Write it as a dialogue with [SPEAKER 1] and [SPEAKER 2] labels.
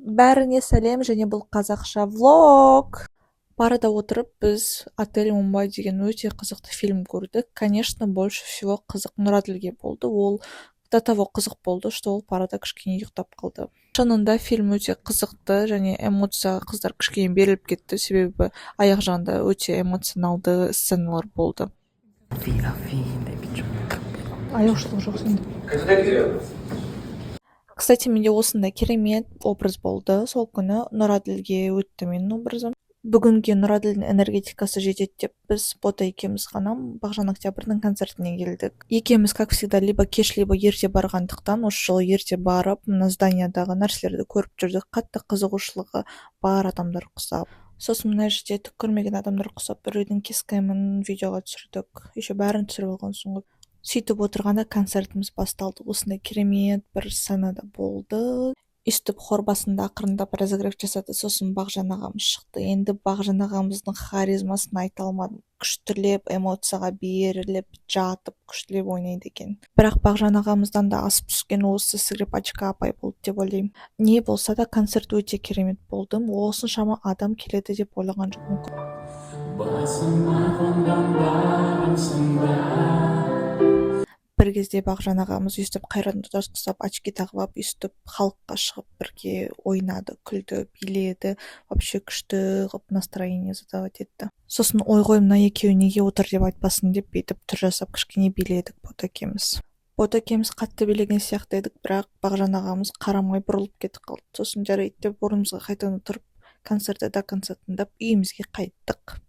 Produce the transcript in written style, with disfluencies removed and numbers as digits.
[SPEAKER 1] Бәріңе сәлем, және бұл қазақша влог. Барада отырып біз «Отель Мумбай» деген өте қызықты фильм көрдік. Конечно, больше всего қызық Нұраділге болды. Ол до того қызық болды, что ол парада кішкене ұйықтап қалды. Шынында фильм өте қызықты және эмоция қыздар кішкене беріліп кетті, себебі аяқ жағында өте эмоционалды сценалар болды. Аяушылық жоқ сенде. Кстати, менде осындай керемет образ болды. Сол күні Нұраділге өтті менің образым. Бүгінге Нұраділдің энергетикасы жетеді деп біз Бота екеуміз ғана Бағжан Октябрьдің концертіне келдік. Екеуміз, как всегда, либо кеш, либо ерте барғандықтан осы жолы ерте барып, мына зданиядағы нәрселерді көріп жүрдік. Қатты қызығушылығы бар адамдар құсап. Сосын мына жерде түк көрмеген адамдар құсап, біреудің кескімін видеоға түсірдік. Еще бәрін түсіріп алған соң ғой. Сөйтіп отырғанда концертіміз басталды. Осындай керемет бір сценада болды. Үстіп хор басында ақырындап разогрев жасады. Сосын Бағжан ағамыз шықты. Енді Бағжан ағамыздың харизмасын айта алмадым. Күштілеп, эмоцияға беріліп, жатып, күштілеп ойнайды екен. Бірақ Бағжан ағамыздан да асып түскен осы скрипачка апай болды деп ойлаймын. Не болса да концерт өте керемет болды. Осыншама адам келеді деп ойлаған жоқпын. Бір кезде Бағжан ағамыз өйстіп қайрат нұртас құсап, очки тағып алып, өйстіп халыққа шығып бірге ойнады, күлді, биледі, вообще күшті қылып настроение задавать етті. Сосын ой мына екеуі неге отыр деп айтпасын деп бүйтіп түр жасап кішкене биледік Бота екеуміз. Бота екеуміз қатты билеген сияқты едік, бірақ Бағжан ағамыз қарамай бұрылып кетіп қалды. Сосын жарайды деп орнымызға қайтадан отырып концертті до конца тыңдап үйімізге қайттық.